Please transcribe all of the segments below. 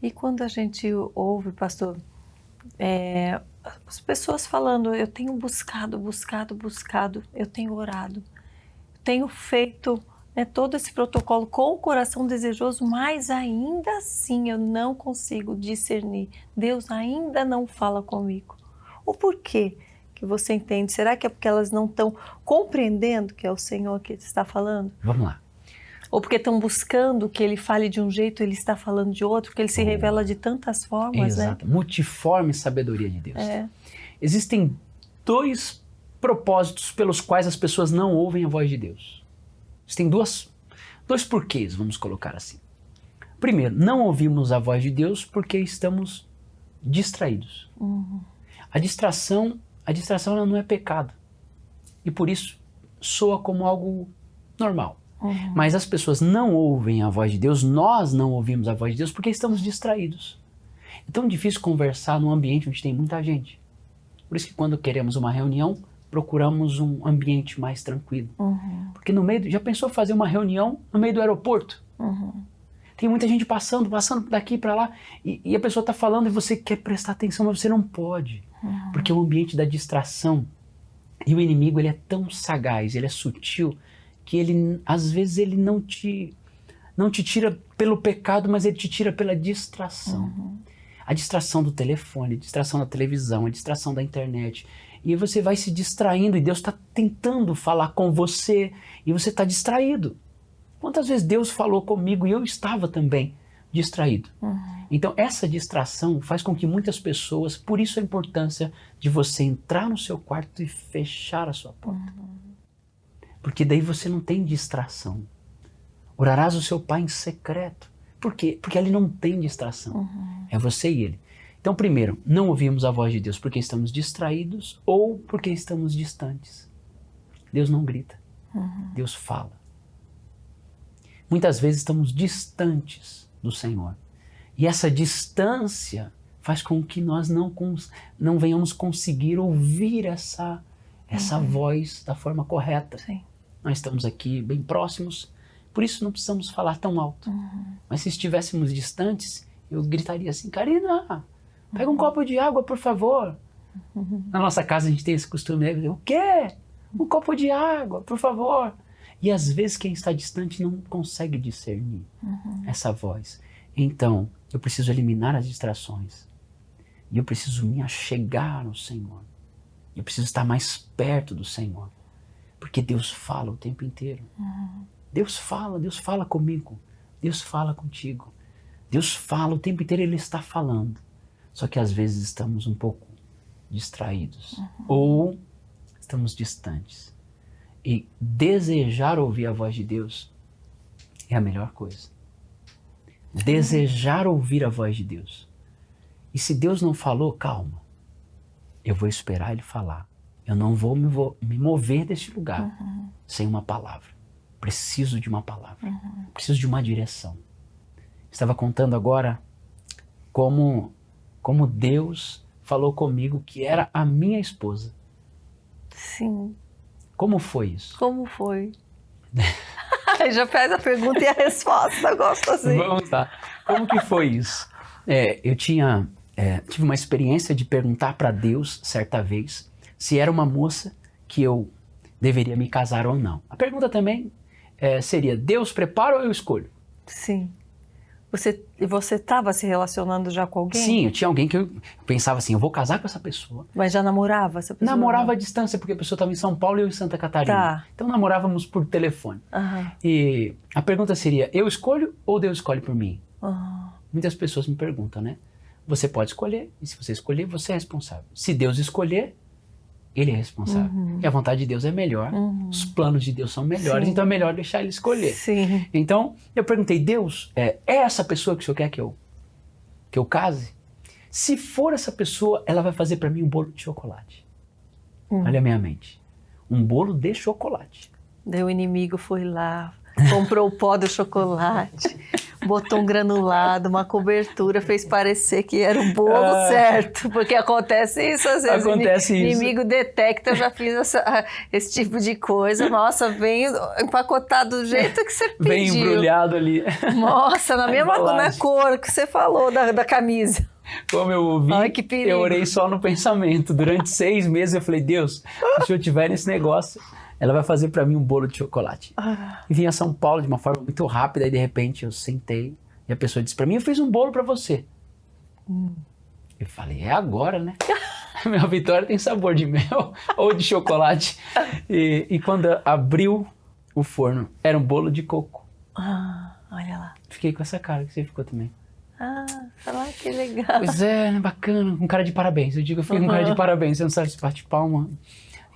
E quando a gente ouve, pastor, as pessoas falando, eu tenho buscado, eu tenho orado, tenho feito todo esse protocolo com o coração desejoso, mas ainda assim eu não consigo discernir. Deus ainda não fala comigo. O porquê que você entende? Será que é porque elas não estão compreendendo que é o Senhor que está falando? Vamos lá. Ou porque estão buscando que Ele fale de um jeito, Ele está falando de outro, porque Ele se revela de tantas formas, Exato. Multiforme sabedoria de Deus. Existem 2 propósitos pelos quais as pessoas não ouvem a voz de Deus. Existem 2 porquês, vamos colocar assim. Primeiro, não ouvimos a voz de Deus porque estamos distraídos. A distração ela não é pecado. E por isso soa como algo normal. Mas as pessoas não ouvem a voz de Deus, nós não ouvimos a voz de Deus porque estamos distraídos. É tão difícil conversar num ambiente onde tem muita gente. Por isso que quando queremos uma reunião, procuramos um ambiente mais tranquilo. Porque no meio, já pensou fazer uma reunião no meio do aeroporto? Tem muita gente passando daqui para lá, e a pessoa está falando e você quer prestar atenção, mas você não pode. Porque é o ambiente da distração. E o inimigo, ele é tão sagaz, ele é sutil, que ele, às vezes, ele não te tira pelo pecado, mas ele te tira pela distração. A distração do telefone, a distração da televisão, a distração da internet. E você vai se distraindo e Deus está tentando falar com você e você está distraído. Quantas vezes Deus falou comigo e eu estava também distraído? Então essa distração faz com que muitas pessoas, por isso a importância de você entrar no seu quarto e fechar a sua porta. Porque daí você não tem distração. Orarás o seu pai em secreto. Por quê? Porque ali não tem distração. É você e ele. Então, primeiro, não ouvimos a voz de Deus porque estamos distraídos ou porque estamos distantes. Deus não grita. Deus fala. Muitas vezes estamos distantes do Senhor. E essa distância faz com que nós não venhamos conseguir ouvir essa voz da forma correta. Sim. Nós estamos aqui bem próximos, por isso não precisamos falar tão alto. Mas se estivéssemos distantes, eu gritaria assim, Karina, pega um copo de água, por favor. Na nossa casa a gente tem esse costume, né? O quê? Um copo de água, por favor. E às vezes quem está distante não consegue discernir essa voz. Então, eu preciso eliminar as distrações. E eu preciso me achegar ao Senhor. Eu preciso estar mais perto do Senhor. Porque Deus fala o tempo inteiro. Deus fala comigo. Deus fala contigo. Deus fala o tempo inteiro, Ele está falando. Só que às vezes estamos um pouco distraídos. Ou estamos distantes. E desejar ouvir a voz de Deus é a melhor coisa. Desejar ouvir a voz de Deus. E se Deus não falou, calma. Eu vou esperar Ele falar. Eu não vou me mover deste lugar sem uma palavra. Preciso de uma palavra. Preciso de uma direção. Estava contando agora como Deus falou comigo que era a minha esposa. Sim. Como foi isso? Como foi? Já faz a pergunta e a resposta, eu gosto assim. Vamos lá. Como que foi isso? Eu tive uma experiência de perguntar para Deus, certa vez, se era uma moça que eu deveria me casar ou não. A pergunta também seria, Deus prepara ou eu escolho? Sim. Você estava se relacionando já com alguém? Sim, eu tinha alguém que eu pensava assim, eu vou casar com essa pessoa. Mas já namorava essa pessoa? Namorava à distância, porque a pessoa estava em São Paulo e eu em Santa Catarina. Tá. Então namorávamos por telefone. E a pergunta seria, eu escolho ou Deus escolhe por mim? Muitas pessoas me perguntam, né? Você pode escolher, e se você escolher, você é responsável. Se Deus escolher, Ele é responsável. E a vontade de Deus é melhor, os planos de Deus são melhores, então é melhor deixar Ele escolher. Sim. Então, eu perguntei, Deus, é essa pessoa que o Senhor quer que eu case? Se for essa pessoa, ela vai fazer para mim um bolo de chocolate. Olha a minha mente. Um bolo de chocolate. Daí o inimigo foi lá, comprou o pó do chocolate, botou um granulado, uma cobertura, fez parecer que era o bolo certo, porque acontece isso às vezes. Acontece isso. Inimigo detecta, eu já fiz esse tipo de coisa. Nossa, vem empacotado do jeito que você pediu. Bem embrulhado ali. Nossa, na mesma embalagem. cor que você falou da camisa. Como eu ouvi, Ai, que perigo. eu orei só no pensamento. Durante 6 meses eu falei, Deus, se o Senhor tiver nesse negócio, ela vai fazer pra mim um bolo de chocolate. E vim a São Paulo de uma forma muito rápida e de repente eu sentei e a pessoa disse pra mim, eu fiz um bolo pra você. Eu falei, é agora, né? Minha vitória tem sabor de mel ou de chocolate. E quando abriu o forno, era um bolo de coco. Olha lá. Fiquei com essa cara que você ficou também. Que legal. Pois é, né, bacana, com cara de parabéns. Eu digo, eu fiquei com cara de parabéns, você não sabe se bate palma.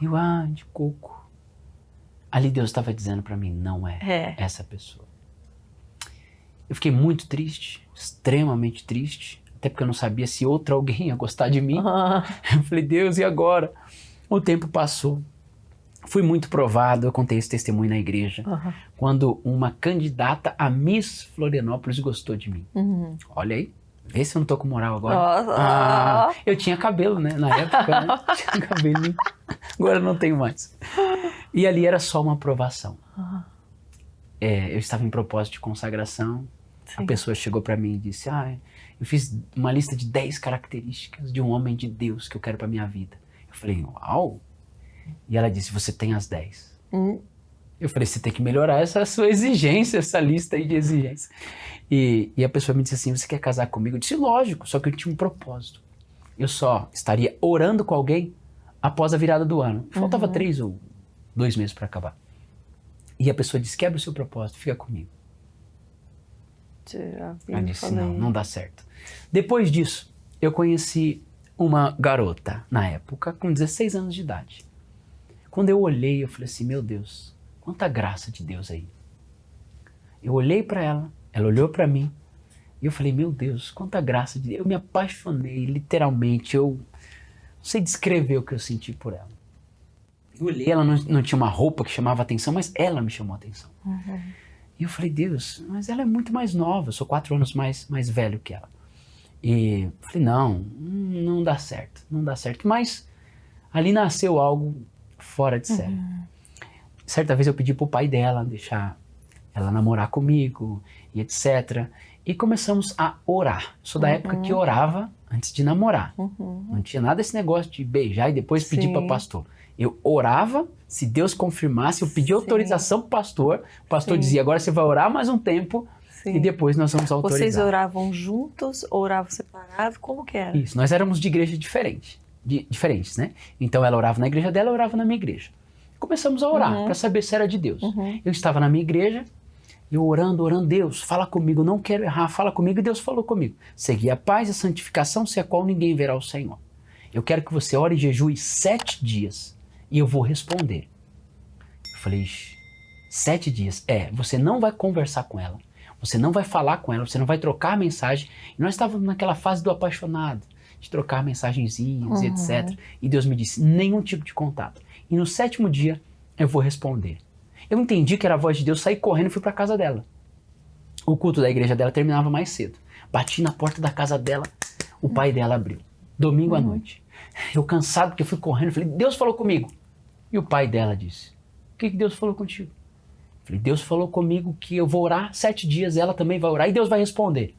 E eu, de coco. Ali Deus estava dizendo pra mim, não é essa pessoa. Eu fiquei muito triste, extremamente triste, até porque eu não sabia se outro alguém ia gostar de mim. Eu falei, Deus, e agora? O tempo passou. Fui muito provado, eu contei esse testemunho na igreja, quando uma candidata a Miss Florianópolis gostou de mim. Olha aí, vê se eu não tô com moral agora. Eu tinha cabelo, né, na época, né? Tinha cabelinho. Agora não tenho mais. E ali era só uma aprovação. Eu estava em propósito de consagração. Sim. A pessoa chegou para mim e disse, eu fiz uma lista de 10 características de um homem de Deus que eu quero para minha vida. Eu falei, uau! E ela disse, você tem as 10. Eu falei, você tem que melhorar essa sua exigência, essa lista aí de exigências. E a pessoa me disse assim, você quer casar comigo? Eu disse, lógico, só que eu tinha um propósito. Eu só estaria orando com alguém após a virada do ano. Faltava 3 ou 2 meses para acabar. E a pessoa disse, quebra o seu propósito, fica comigo. Eu disse, não dá certo. Depois disso, eu conheci uma garota, na época, com 16 anos de idade. Quando eu olhei, eu falei assim, meu Deus, quanta graça de Deus aí. Eu olhei para ela, ela olhou para mim, e eu falei, meu Deus, quanta graça de Deus. Eu me apaixonei, literalmente, eu não sei descrever o que eu senti por ela. Eu olhei, ela não tinha uma roupa que chamava atenção, mas ela me chamou a atenção. E eu falei, Deus, mas ela é muito mais nova, eu sou 4 anos mais velho que ela. E eu falei, não dá certo, não dá certo. Mas ali nasceu algo fora de série. Certa vez eu pedi pro pai dela deixar ela namorar comigo e etc. E começamos a orar. Eu sou da época que orava antes de namorar. Não tinha nada desse negócio de beijar e depois pedir para pastor. Eu orava, se Deus confirmasse, eu pedi autorização pro pastor. O pastor dizia, agora você vai orar mais um tempo e depois nós vamos autorizar. Vocês oravam juntos, oravam separados? Como que era? Isso, nós éramos de igreja diferentes, né? Então ela orava na igreja dela, eu orava na minha igreja. Começamos a orar para saber se era de Deus. Eu estava na minha igreja, eu orando, Deus, fala comigo, não quero errar, fala comigo. E Deus falou comigo, segui a paz e a santificação, sem a qual ninguém verá o Senhor. Eu quero que você ore e jejue 7 dias e eu vou responder. Eu falei, 7 dias? Você não vai conversar com ela, você não vai falar com ela, você não vai trocar mensagem. E nós estávamos naquela fase do apaixonado, de trocar mensagenzinhas e etc. E Deus me disse, nenhum tipo de contato. E no 7º dia eu vou responder. Eu entendi que era a voz de Deus, saí correndo e fui para a casa dela. O culto da igreja dela terminava mais cedo. Bati na porta da casa dela, o pai dela abriu. Domingo à noite. Eu cansado porque eu fui correndo, falei, Deus falou comigo. E o pai dela disse, o que Deus falou contigo? Eu falei, Deus falou comigo que eu vou orar 7 dias, ela também vai orar e Deus vai responder.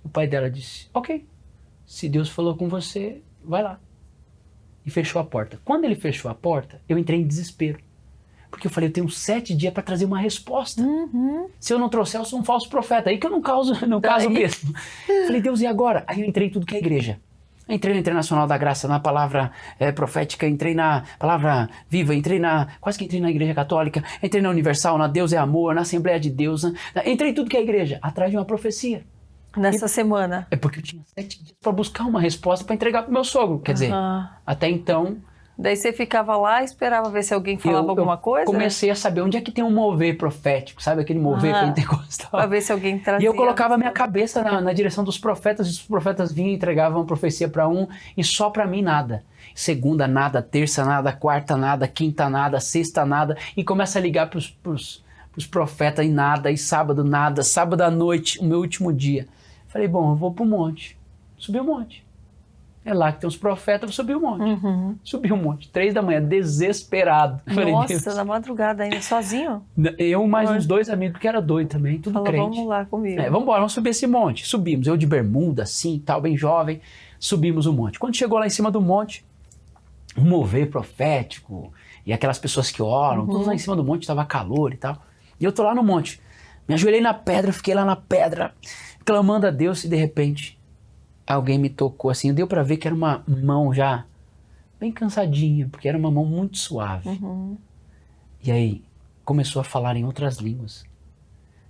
O pai dela disse, ok, se Deus falou com você, vai lá. E fechou a porta. Quando ele fechou a porta, eu entrei em desespero. Porque eu falei, eu tenho 7 dias para trazer uma resposta. Se eu não trouxer, eu sou um falso profeta. Aí que eu não caso mesmo. Falei, Deus, e agora? Aí eu entrei em tudo que é igreja. Entrei na Internacional da Graça, na palavra profética, entrei na palavra viva, quase que entrei na Igreja Católica, entrei na Universal, na Deus é Amor, na Assembleia de Deus. Entrei em tudo que é igreja, atrás de uma profecia. Nessa semana? É porque eu tinha 7 dias para buscar uma resposta para entregar pro meu sogro. Quer dizer, até então... Daí você ficava lá e esperava ver se alguém falava alguma coisa? Comecei a saber onde é que tem um mover profético, sabe? Aquele mover pentecostal. Para ver se alguém trazia. E eu colocava a minha cabeça na direção dos profetas, e os profetas vinham e entregavam profecia para um, e só para mim nada. Segunda nada, terça nada, quarta nada, quinta nada, sexta nada, e começa a ligar pros pros profetas e nada, e sábado nada, sábado à noite, o meu último dia. Falei, bom, eu vou pro monte. Subi o monte. É lá que tem os profetas, eu subi o monte. Subi o monte, 3 da manhã, desesperado. Falei, Nossa, Deus. na madrugada ainda, sozinho? Eu mais uns 2 amigos que era doido também, tudo Falou, crente. vamos lá comigo. Vamos embora, vamos subir esse monte. Subimos, eu de bermuda, assim, tal, bem jovem, subimos o monte. Quando chegou lá em cima do monte, um mover profético, e aquelas pessoas que oram, todos lá em cima do monte, tava calor e tal. E eu tô lá no monte, me ajoelhei na pedra, fiquei lá na pedra, clamando a Deus, e de repente, alguém me tocou assim, deu pra ver que era uma mão já bem cansadinha, porque era uma mão muito suave. E aí, começou a falar em outras línguas.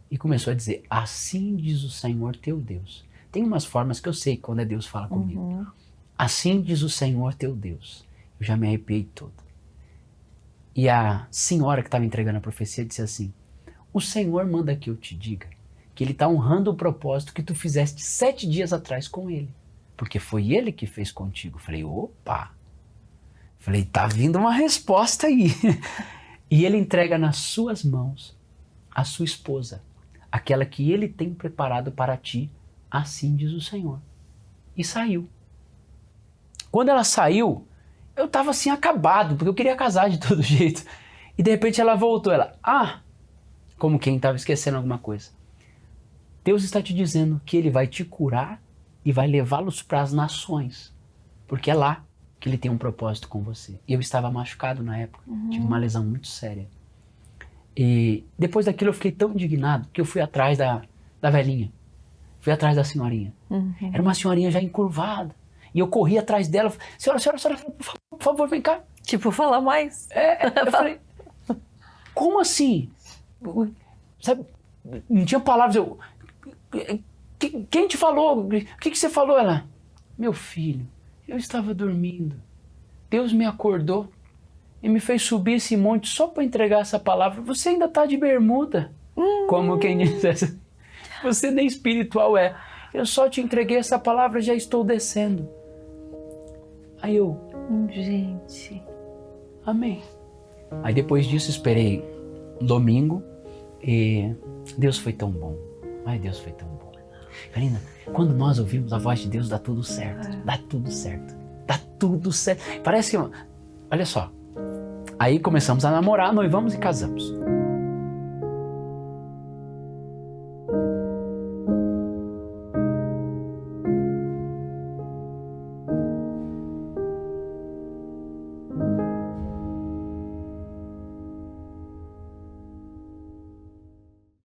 E começou a dizer, assim diz o Senhor teu Deus. Tem umas formas que eu sei quando é Deus fala comigo. Assim diz o Senhor teu Deus. Eu já me arrepiei todo. E a senhora que estava entregando a profecia disse assim, o Senhor manda que eu te diga que ele está honrando o propósito que tu fizeste 7 dias atrás com ele. Porque foi ele que fez contigo. Falei, opa! Falei, tá vindo uma resposta aí. E ele entrega nas suas mãos a sua esposa, aquela que ele tem preparado para ti, assim diz o Senhor. E saiu. Quando ela saiu, eu estava assim acabado, porque eu queria casar de todo jeito. E de repente ela voltou, como quem estava esquecendo alguma coisa. Deus está te dizendo que ele vai te curar e vai levá-los para as nações, porque é lá que ele tem um propósito com você. E eu estava machucado na época, tive uma lesão muito séria. E depois daquilo eu fiquei tão indignado que eu fui atrás da velhinha, fui atrás da senhorinha. Era uma senhorinha já encurvada. E eu corri atrás dela, senhora, por favor, vem cá. Tipo, fala mais. Eu falei, como assim? Sabe, não tinha palavras, quem te falou? O que você falou? Ela, meu filho, eu estava dormindo. Deus me acordou e me fez subir esse monte só para entregar essa palavra. Você ainda está de bermuda. Como quem diz, você nem espiritual é. Eu só te entreguei essa palavra, já estou descendo. Aí eu, gente, amém. Aí depois disso esperei um domingo e Deus foi tão bom. Ai, Deus foi tão bom. Karina, quando nós ouvimos a voz de Deus, dá tudo certo. Dá tudo certo. Dá tudo certo. Parece que, olha só. Aí começamos a namorar, noivamos e casamos.